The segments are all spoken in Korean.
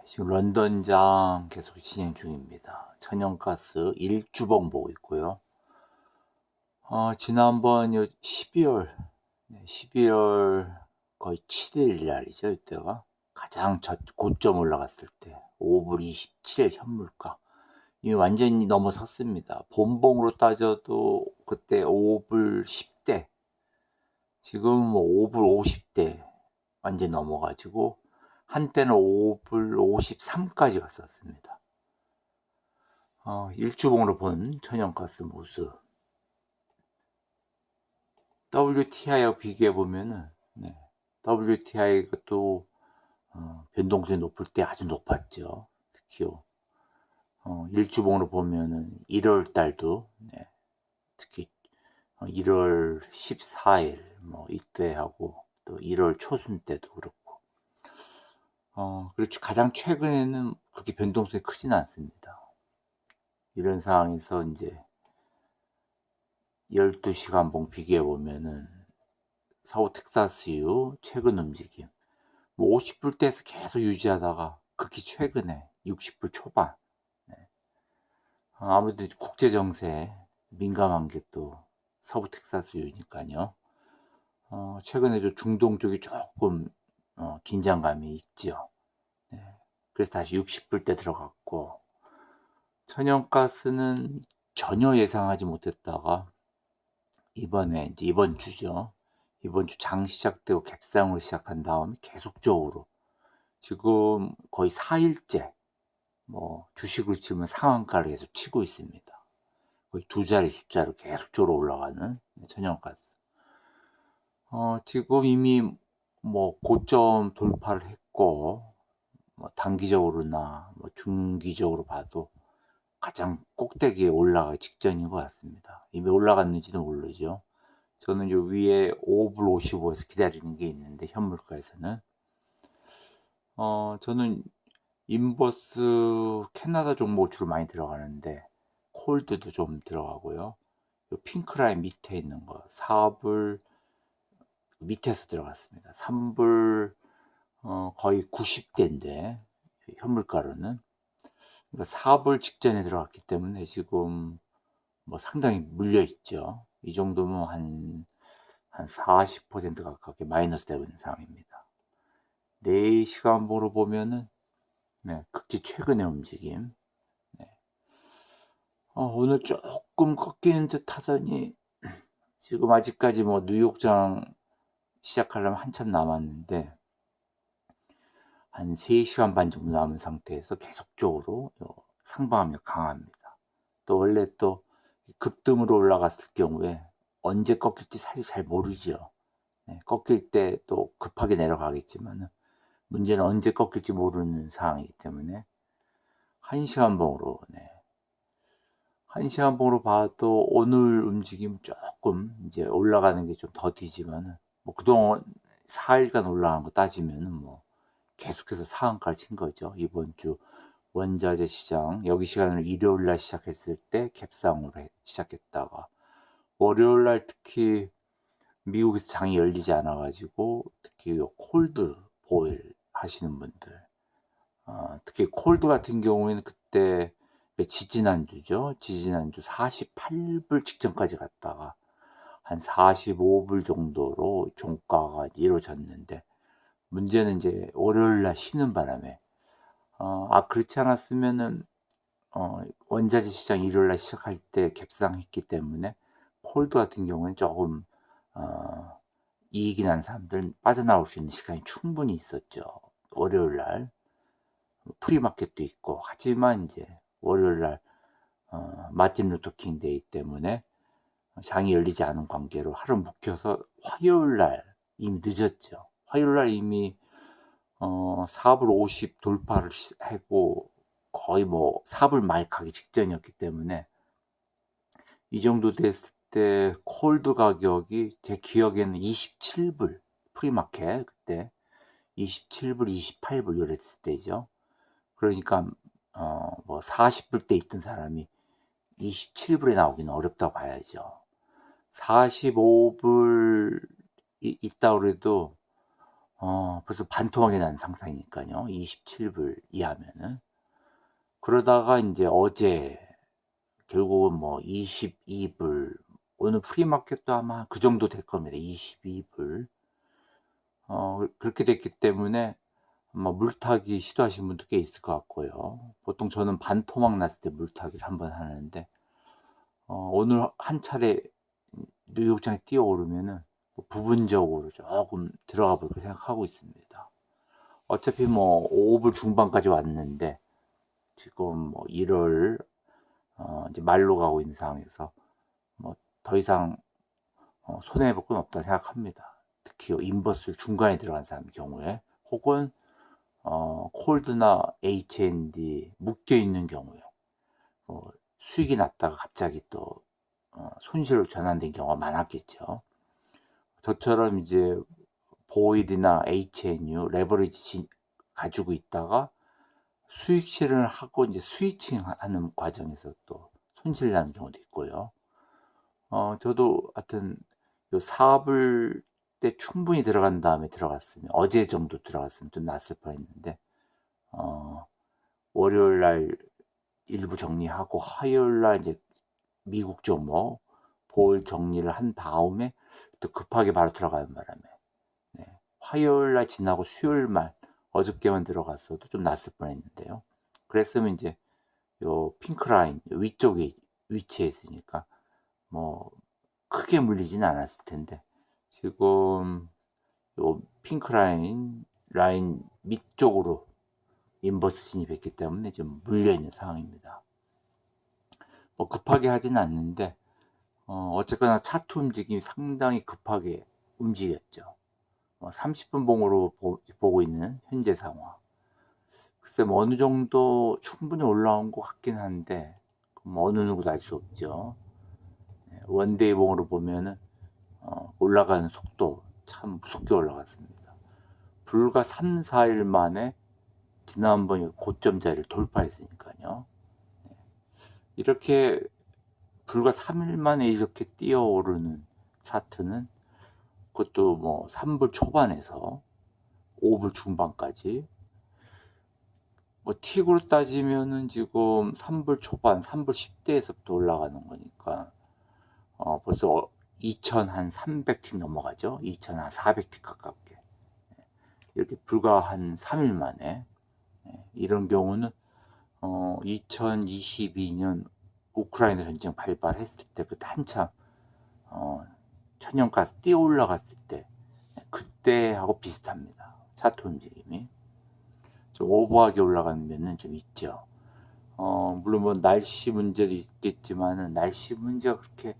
지금 런던장 계속 진행 중입니다. 천연가스 1주봉 보고 있고요. 지난번 12월, 12월 거의 7일 날이죠. 이때가 가장 고점 올라갔을 때 5불 27의 현물가. 이미 완전히 넘어섰습니다. 본봉으로 따져도 그때 5불 10대, 지금 뭐 5불 50대 완전히 넘어가지고 한때는 5불 53까지 갔었습니다. 일주봉으로 본 천연가스 모습. WTI하고 비교해 보면은, WTI가 또 변동성이 높을 때 아주 높았죠. 특히요. 일주봉으로 보면은 1월 달도, 특히 1월 14일 뭐 이때 하고 또 1월 초순 때도 그렇고. 그리고 가장 최근에는 그렇게 변동성이 크지는 않습니다. 이런 상황에서 이제 12시간 봉 비교해 보면은 서부 텍사스유 최근 움직임 뭐 50불대에서 계속 유지하다가 극히 최근에 60불 초반. 아무래도 국제 정세에 민감한 게 또 서부 텍사스유니까요. 최근에 좀 중동 쪽이 조금 긴장감이 있죠. 그래서 다시 60불대 들어갔고, 천연가스는 전혀 예상하지 못했다가 이번에 이제 이번 주죠. 이번 주 장 시작되고 갭상으로 시작한 다음에 계속적으로 지금 거의 4일째 뭐 주식을 치면 상한가를 계속 치고 있습니다. 거의 두 자리 숫자로 계속적으로 올라가는 천연가스. 지금 이미 뭐 고점 돌파를 했고, 뭐 단기적으로나 뭐 중기적으로 봐도 가장 꼭대기에 올라가기 직전인 것 같습니다. 이미 올라갔는지는 모르죠. 저는 요 위에 5불 55에서 기다리는 게 있는데, 현물가에서는 저는 인버스 캐나다 종목 주로 많이 들어가는데 콜드도 좀 들어가고요. 요 핑크라인 밑에 있는 거 4불 밑에서 들어갔습니다. 3불 거의 90대인데 현물가로는, 그러니까 4불 직전에 들어갔기 때문에 지금 뭐 상당히 물려 있죠. 이 정도면 한 40% 가깝게 마이너스 되고 있는 상황입니다. 4시간 보로 보면은 극히 최근의 움직임. 오늘 조금 꺾이는 듯 하더니 지금 아직까지 뭐 뉴욕장 시작하려면 한참 남았는데 한 3시간 반 정도 남은 상태에서 계속적으로 상방압력 강합니다. 또 원래 또 급등으로 올라갔을 경우에 언제 꺾일지 사실 잘 모르죠. 꺾일 때 또 급하게 내려가겠지만 문제는 언제 꺾일지 모르는 상황이기 때문에 1시간 봉으로, 1시간 봉으로 봐도 오늘 움직임 조금 이제 올라가는 게 좀 더디지만 뭐 그동안 4일간 올라간 거 따지면은 뭐 계속해서 상한가를 친 거죠. 이번 주 원자재 시장, 여기 시간을 일요일 날 시작했을 때 갭상으로 시작했다가 월요일 날 특히 미국에서 장이 열리지 않아 가지고 특히 콜드 보일 하시는 분들, 특히 콜드 같은 경우에는 그때 지지난주죠. 지지난주 48불 직전까지 갔다가 한 45불 정도로 종가가 이루어졌는데, 문제는 이제 월요일 날 쉬는 바람에 그렇지 않았으면은 원자재 시장 일요일 날 시작할 때 갭상했기 때문에 콜드 같은 경우는 조금 이익이 난 사람들은 빠져나올 수 있는 시간이 충분히 있었죠. 월요일 날 프리마켓도 있고, 하지만 이제 월요일 날 마틴 루터킹 데이 때문에 장이 열리지 않은 관계로 하루 묵혀서 화요일 날 이미 늦었죠. 화요일 날 이미 4불 50 돌파를 하고 거의 뭐 4불 말 가기 직전이었기 때문에 이 정도 됐을 때 콜드 가격이 제 기억에는 27불, 프리마켓 그때 27불 28불 이랬을 때죠. 그러니까 뭐 40불대 있던 사람이 27불에 나오기는 어렵다고 봐야죠. 45불 있다 그래도 벌써 반토막이 난 상태니까요. 27불 이하면은. 그러다가 이제 어제 결국은 뭐 22불, 오늘 프리마켓도 아마 그 정도 될 겁니다. 22불. 그렇게 됐기 때문에 아마 물타기 시도하신 분도 꽤 있을 것 같고요. 보통 저는 반토막 났을 때 물타기를 한번 하는데, 오늘 한 차례 뉴욕장에 뛰어오르면은 뭐 부분적으로 조금 들어가 볼까 생각하고 있습니다. 어차피 뭐 5불 중반까지 왔는데, 지금 뭐 1월 이제 말로 가고 있는 상황에서 뭐 더 이상 손해볼 건 없다 생각합니다. 특히 인버스 중간에 들어간 사람 경우에, 혹은 콜드나 H&D 묶여 있는 경우에, 수익이 났다가 갑자기 또 손실로 전환된 경우가 많았겠죠. 저처럼 이제 보일이나 HNU 레버리지 가지고 있다가 수익 실현을 하고 이제 스위칭 하는 과정에서 또 손실 나는 경우도 있고요. 저도 하여튼 요 4불 때 충분히 들어간 다음에 들어갔으면, 어제 정도 들어갔으면 좀 낫을 뻔했는데, 월요일 날 일부 정리하고 화요일 날 이제 미국 종목 보일 정리를 한 다음에 또 급하게 바로 들어가는 바람에, 네, 화요일 날 지나고 수요일 말 어저께만 들어갔어도 좀 낫을 뻔했는데요. 그랬으면 이제 요 핑크 라인 위쪽에 위치해 있으니까 뭐 크게 물리지는 않았을 텐데, 지금 요 핑크 라인 밑쪽으로 인버스 진입했기 때문에 지금 물려 있는 상황입니다. 뭐 급하게 하지는 않는데, 어쨌거나 차트 움직임이 상당히 급하게 움직였죠. 30분 봉으로 보고 있는 현재 상황. 글쎄 뭐 어느 정도 충분히 올라온 것 같긴 한데, 뭐 어느 누구도 알 수 없죠. 원데이 봉으로 보면은 올라가는 속도 참 무섭게 올라갔습니다. 불과 3, 4일 만에 지난번 고점 자리를 돌파했으니까요. 이렇게 불과 3일 만에 이렇게 뛰어오르는 차트는, 그것도 뭐 3불 초반에서 5불 중반까지, 뭐 틱으로 따지면은 지금 3불 초반, 3불 10대에서부터 올라가는 거니까 벌써 2,300틱 넘어가죠. 2,400틱 가깝게. 이렇게 불과 한 3일 만에, 이런 경우는 2022년 우크라이나 전쟁 발발했을 때 그때 한참 천연가스 뛰어 올라갔을 때, 그때하고 비슷합니다. 차트 움직임이 좀 오버하게 올라가는 면은 좀 있죠. 물론 뭐 날씨 문제도 있겠지만은, 날씨 문제가 그렇게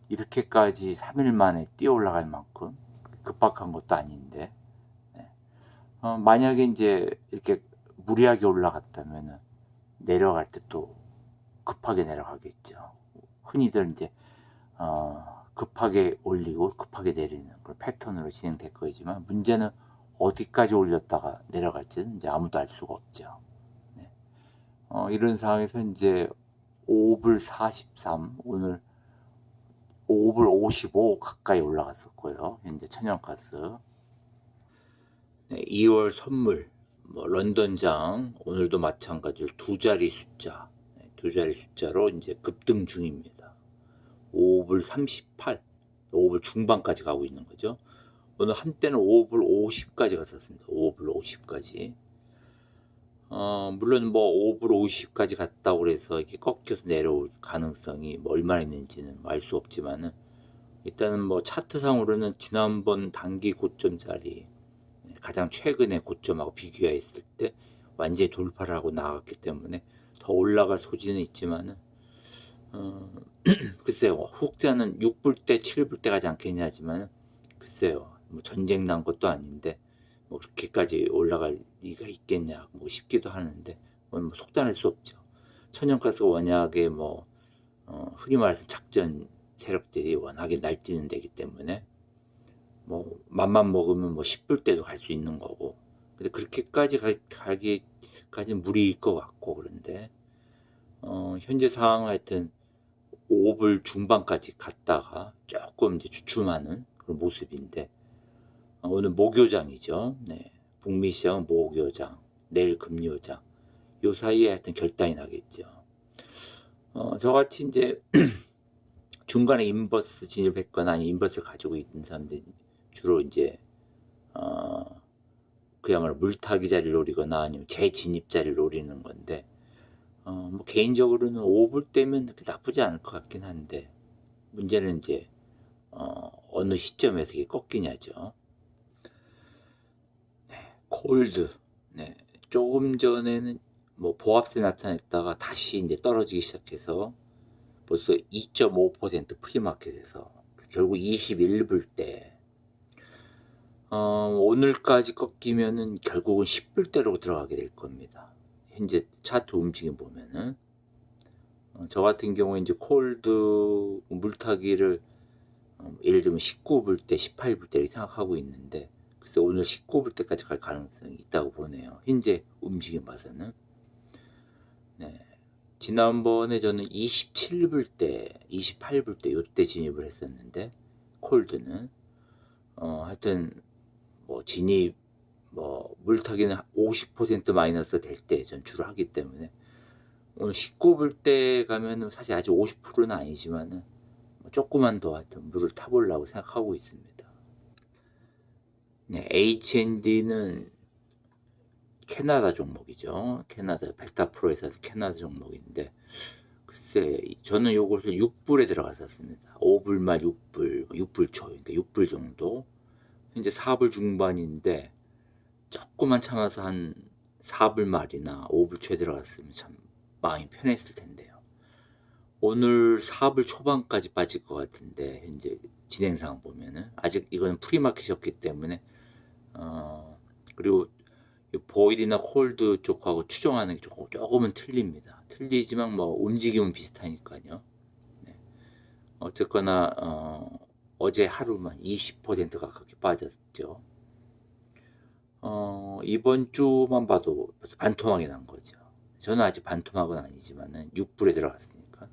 이렇게까지 3일 만에 뛰어 올라갈 만큼 급박한 것도 아닌데, 네. 만약에 이제 이렇게 무리하게 올라갔다면은 내려갈 때 또 급하게 내려가겠죠. 흔히들 이제 급하게 올리고 급하게 내리는 그런 패턴으로 진행될 거지만, 문제는 어디까지 올렸다가 내려갈지는 이제 아무도 알 수가 없죠. 네. 이런 상황에서 이제 5불 43, 오늘 5불 55 가까이 올라갔었고요. 현재 천연가스. 네, 2월 선물, 뭐 런던장 오늘도 마찬가지로 두 자리 숫자, 두 자리 숫자로 이제 급등 중입니다. 5불 38, 5불 중반까지 가고 있는 거죠. 오늘 한때는 5불 50까지 갔었습니다. 5불 50까지. 물론 뭐 5불 50까지 갔다고 그래서 이렇게 꺾여서 내려올 가능성이 뭐 얼마나 있는지는 알 수 없지만은, 일단은 뭐 차트상으로는 지난번 단기 고점 자리, 가장 최근의 고점하고 비교했을 때 완전히 돌파를 하고 나갔기 때문에 더 올라갈 소지는 있지만은, 글쎄요, 훅자는 6불 때 7불 때 가지 않겠냐 하지만, 글쎄요, 뭐 전쟁 난 것도 아닌데 뭐 그렇게까지 올라갈 리가 있겠냐 뭐 싶기도 하는데, 뭐 속단할 수 없죠. 천연가스가 워낙에 뭐 흔히 말해서 작전 세력들이 워낙에 날뛰는 데기 때문에, 뭐 맘만 먹으면 뭐 10불 때도 갈 수 있는 거고, 근데 그렇게까지 가기까지 무리일 것 같고, 그런데 현재 상황 하여튼 5불 중반까지 갔다가 조금 이제 주춤하는 그런 모습인데, 오늘 목요장이죠. 네. 북미 시장은 목요장, 내일 금요장. 요 사이에 하여튼 결단이 나겠죠. 저같이 이제 중간에 인버스 진입했거나 아니면 인버스 가지고 있는 사람들이 주로 이제 그야말로 물타기 자리를 노리거나 아니면 재진입 자리를 노리는 건데, 뭐 개인적으로는 5불 때면 그렇게 나쁘지 않을 것 같긴 한데, 문제는 이제 어느 시점에서 이게 꺾이냐죠. 네, 콜드. 네, 조금 전에는 뭐 보합세 나타냈다가 다시 이제 떨어지기 시작해서 벌써 2.5% 프리마켓에서 결국 21불 때 오늘까지 꺾이면은 결국은 10불대로 들어가게 될 겁니다. 현재 차트 움직임 보면은 저 같은 경우에 이제 콜드 물타기를 예를 들면 19불 때, 18불 때 이렇게 생각하고 있는데, 글쎄 오늘 19불 때까지 갈 가능성이 있다고 보네요. 현재 움직임 봐서는. 네. 지난번에 저는 27불 때, 28불 때 요때 진입을 했었는데, 콜드는 하여튼 뭐 진입 뭐 물타기는 50% 마이너스 될 때 전 주로 하기 때문에 오늘 19불 때 가면은 사실 아직 50%는 아니지만은 조금만 더 하여튼 물을 타보려고 생각하고 있습니다. 네, H&D는 캐나다 종목이죠. 캐나다 벡타프로에서 캐나다 종목인데, 글쎄 저는 요것을 6불에 들어갔었습니다. 5불 말 6불, 6불 초, 그러니까 6불 정도. 현재 4불 중반인데 조금만 참아서 한 4불 말이나 5불 초에 들어갔으면 참 마음이 편했을 텐데요. 오늘 4불 초반까지 빠질 것 같은데, 현재 진행상 보면은 아직 이건 프리마켓이었기 때문에 그리고 보일이나 콜드 쪽하고 추정하는 게 조금은 틀립니다. 틀리지만 뭐 움직임은 비슷하니까요. 네. 어쨌거나 어제 하루만 20% 가깝게 빠졌죠. 이번 주만 봐도 벌써 반토막이 난 거죠. 저는 아직 반토막은 아니지만은 6불에 들어갔으니까.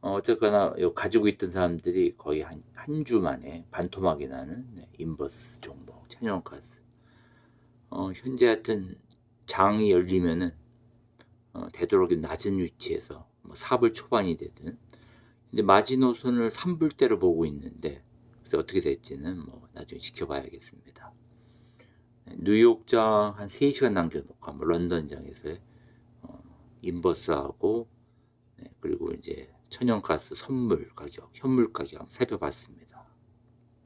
어쨌거나 가지고 있던 사람들이 거의 한 주 만에 반토막이 나는 인버스 종목, 천연가스. 현재 하여튼 장이 열리면은 되도록이면 낮은 위치에서 뭐 4불 초반이 되든, 이제 마지노선을 3불대로 보고 있는데, 그래서 어떻게 될지는 뭐 나중에 지켜봐야겠습니다. 뉴욕장 한 3시간 남겨놓고 한번 런던장에서의 인버스하고 그리고 이제 천연가스 선물 가격, 현물 가격 한번 살펴봤습니다.